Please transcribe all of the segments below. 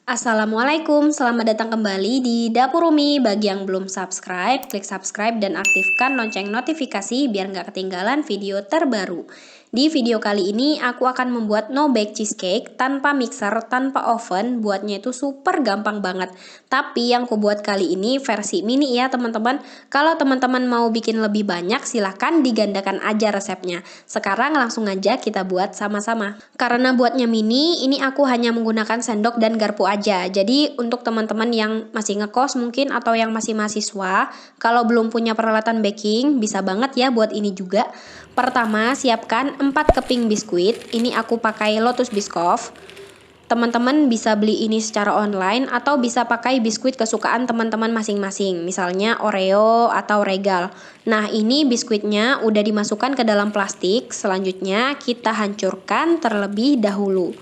Assalamualaikum, selamat datang kembali di Dapur Umi. Bagi yang belum subscribe, klik subscribe dan aktifkan lonceng notifikasi biar nggak ketinggalan video terbaru. Di video kali ini aku akan membuat no bake cheesecake tanpa mixer, tanpa oven. Buatnya itu super gampang banget. Tapi yang aku buat kali ini versi mini ya teman-teman. Kalau teman-teman mau bikin lebih banyak silahkan digandakan aja resepnya. Sekarang langsung aja kita buat sama-sama. Karena buatnya mini, ini aku hanya menggunakan sendok dan garpu aja. Jadi untuk teman-teman yang masih ngekos mungkin atau yang masih mahasiswa, kalau belum punya peralatan baking, bisa banget ya buat ini juga. Pertama, siapkan 4 keping biskuit. Ini aku pakai Lotus Biscoff. Teman-teman bisa beli ini secara online atau bisa pakai biskuit kesukaan teman-teman masing-masing, misalnya Oreo atau Regal. Nah, ini biskuitnya udah dimasukkan ke dalam plastik. Selanjutnya kita hancurkan terlebih dahulu.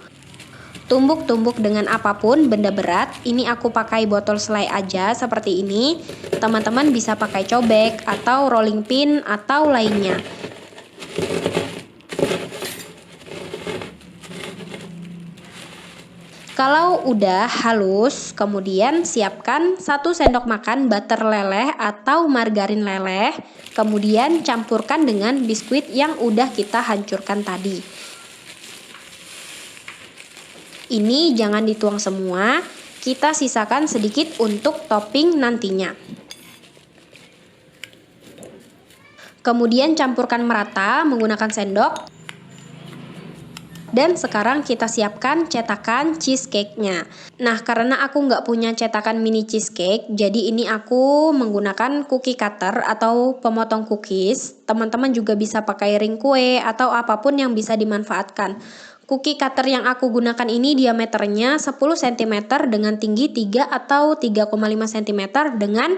Tumbuk-tumbuk dengan apapun benda berat. Ini aku pakai botol selai aja seperti ini. Teman-teman bisa pakai cobek atau rolling pin atau lainnya. Kalau udah halus, kemudian siapkan 1 sendok makan butter leleh atau margarin leleh. Kemudian campurkan dengan biskuit yang udah kita hancurkan tadi. Ini jangan dituang semua, kita sisakan sedikit untuk topping nantinya. Kemudian campurkan merata menggunakan sendok. Dan sekarang kita siapkan cetakan cheesecake-nya. Nah, karena aku nggak punya cetakan mini cheesecake, jadi ini aku menggunakan cookie cutter atau pemotong cookies. Teman-teman juga bisa pakai ring kue atau apapun yang bisa dimanfaatkan. Cookie cutter yang aku gunakan ini diameternya 10 cm dengan tinggi 3 atau 3,5 cm dengan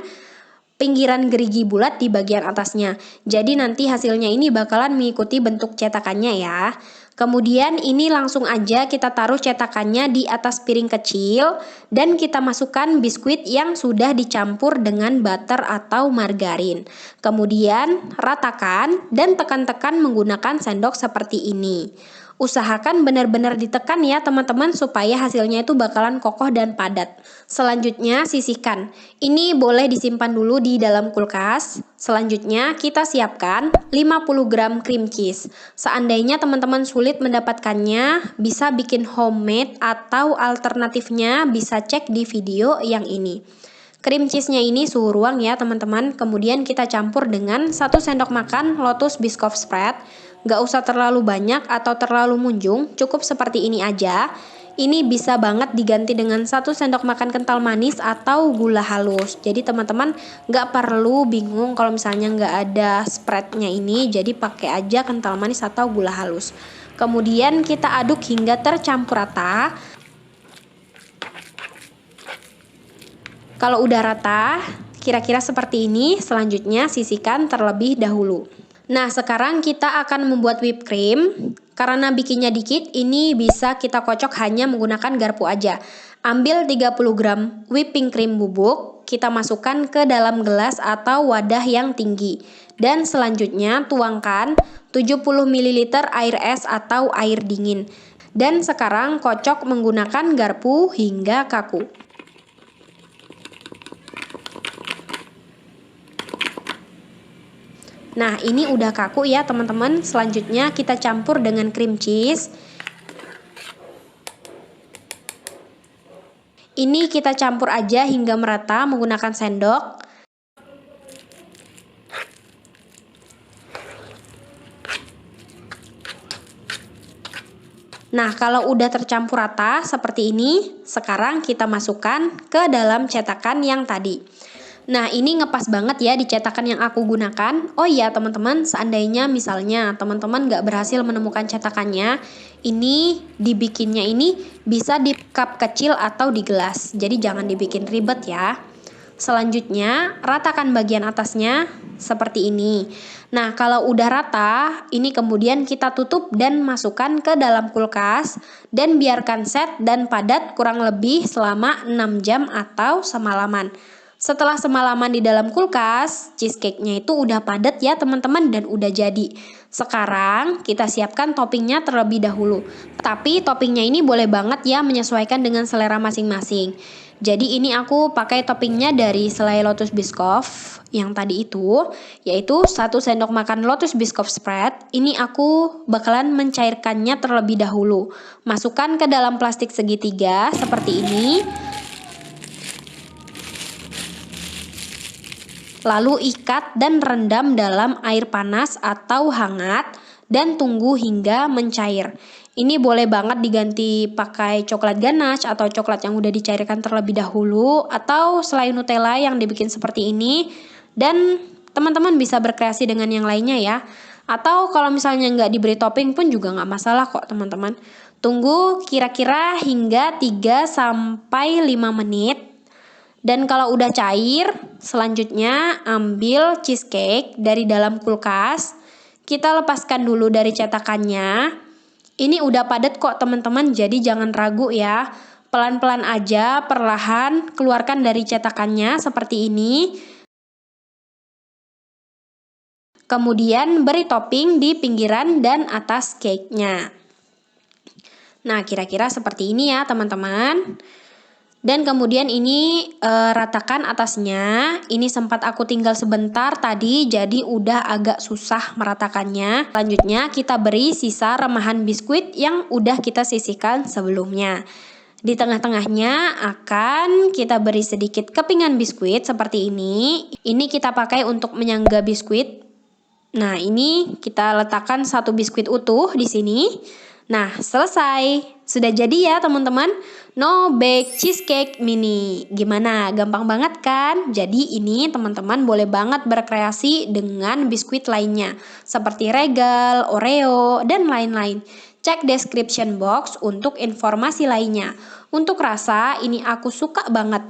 pinggiran gerigi bulat di bagian atasnya. Jadi nanti hasilnya ini bakalan mengikuti bentuk cetakannya ya. Kemudian ini langsung aja kita taruh cetakannya di atas piring kecil dan kita masukkan biskuit yang sudah dicampur dengan butter atau margarin. Kemudian ratakan dan tekan-tekan menggunakan sendok seperti ini. Usahakan benar-benar ditekan ya teman-teman supaya hasilnya itu bakalan kokoh dan padat. Selanjutnya sisihkan. Ini boleh disimpan dulu di dalam kulkas. Selanjutnya kita siapkan 50 gram cream cheese. Seandainya teman-teman sulit mendapatkannya, bisa bikin homemade atau alternatifnya bisa cek di video yang ini. Cream cheese-nya ini suhu ruang ya teman-teman. Kemudian kita campur dengan 1 sendok makan Lotus Biscoff spread. Gak usah terlalu banyak atau terlalu munjung, cukup seperti ini aja. Ini bisa banget diganti dengan 1 sendok makan kental manis atau gula halus. Jadi teman-teman gak perlu bingung kalau misalnya gak ada spreadnya ini, jadi pakai aja kental manis atau gula halus. Kemudian kita aduk hingga tercampur rata. Kalau udah rata, kira-kira seperti ini, selanjutnya sisihkan terlebih dahulu. Nah, sekarang kita akan membuat whipped cream. Karena bikinnya dikit, ini bisa kita kocok hanya menggunakan garpu aja. Ambil 30 gram whipping cream bubuk, kita masukkan ke dalam gelas atau wadah yang tinggi. Dan selanjutnya tuangkan 70 ml air es atau air dingin. Dan sekarang kocok menggunakan garpu hingga kaku. Nah, ini udah kaku ya teman-teman. Selanjutnya kita campur dengan cream cheese. Ini kita campur aja hingga merata menggunakan sendok. Nah, kalau udah tercampur rata seperti ini, sekarang kita masukkan ke dalam cetakan yang tadi. Nah, ini ngepas banget ya di cetakan yang aku gunakan. Oh iya teman-teman, seandainya misalnya teman-teman nggak berhasil menemukan cetakannya, ini dibikinnya ini bisa di cup kecil atau di gelas. Jadi jangan dibikin ribet ya. Selanjutnya, ratakan bagian atasnya seperti ini. Nah, kalau udah rata, ini kemudian kita tutup dan masukkan ke dalam kulkas dan biarkan set dan padat kurang lebih selama 6 jam atau semalaman. Setelah semalaman di dalam kulkas, cheesecake-nya itu udah padat ya teman-teman dan udah jadi. Sekarang kita siapkan toppingnya terlebih dahulu. Tapi toppingnya ini boleh banget ya menyesuaikan dengan selera masing-masing. Jadi ini aku pakai toppingnya dari selai lotus biscoff yang tadi itu, yaitu 1 sendok makan lotus biscoff spread. Ini aku bakalan mencairkannya terlebih dahulu. Masukkan ke dalam plastik segitiga seperti ini. Lalu ikat dan rendam dalam air panas atau hangat dan tunggu hingga mencair. Ini boleh banget diganti pakai coklat ganache atau coklat yang udah dicairkan terlebih dahulu atau selai Nutella yang dibikin seperti ini. Dan teman-teman bisa berkreasi dengan yang lainnya ya. Atau kalau misalnya nggak diberi topping pun juga nggak masalah kok teman-teman. Tunggu kira-kira hingga 3-5 menit. Dan kalau udah cair, selanjutnya ambil cheesecake dari dalam kulkas. Kita lepaskan dulu dari cetakannya. Ini udah padat kok teman-teman, jadi jangan ragu ya. Pelan-pelan aja, perlahan keluarkan dari cetakannya seperti ini. Kemudian beri topping di pinggiran dan atas cake-nya. Nah, kira-kira seperti ini ya teman-teman. Dan kemudian ini ratakan atasnya. Ini sempat aku tinggal sebentar tadi, jadi udah agak susah meratakannya. Selanjutnya kita beri sisa remahan biskuit yang udah kita sisihkan sebelumnya. Di tengah-tengahnya akan kita beri sedikit kepingan biskuit seperti ini. Ini kita pakai untuk menyangga biskuit. Nah, ini kita letakkan 1 biskuit utuh di sini. Nah, selesai. Sudah jadi ya teman-teman. No Bake Cheesecake Mini. Gimana? Gampang banget kan? Jadi ini teman-teman boleh banget berkreasi dengan biskuit lainnya. Seperti Regal, Oreo, dan lain-lain. Cek description box untuk informasi lainnya. Untuk rasa, ini aku suka banget.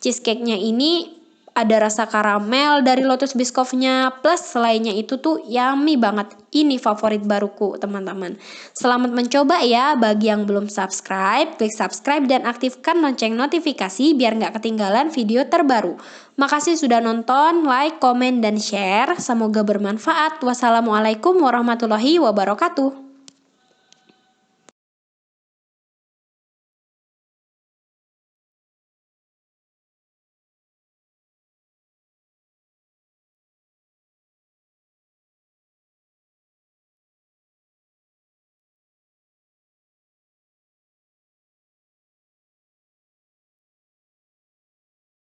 Cheesecake-nya ini ada rasa karamel dari lotus biscoff-nya, plus selainya itu tuh yummy banget. Ini favorit baruku teman-teman. Selamat mencoba ya. Bagi yang belum subscribe, klik subscribe dan aktifkan lonceng notifikasi biar nggak ketinggalan video terbaru. Makasih sudah nonton, like, komen, dan share. Semoga bermanfaat. Wassalamualaikum warahmatullahi wabarakatuh.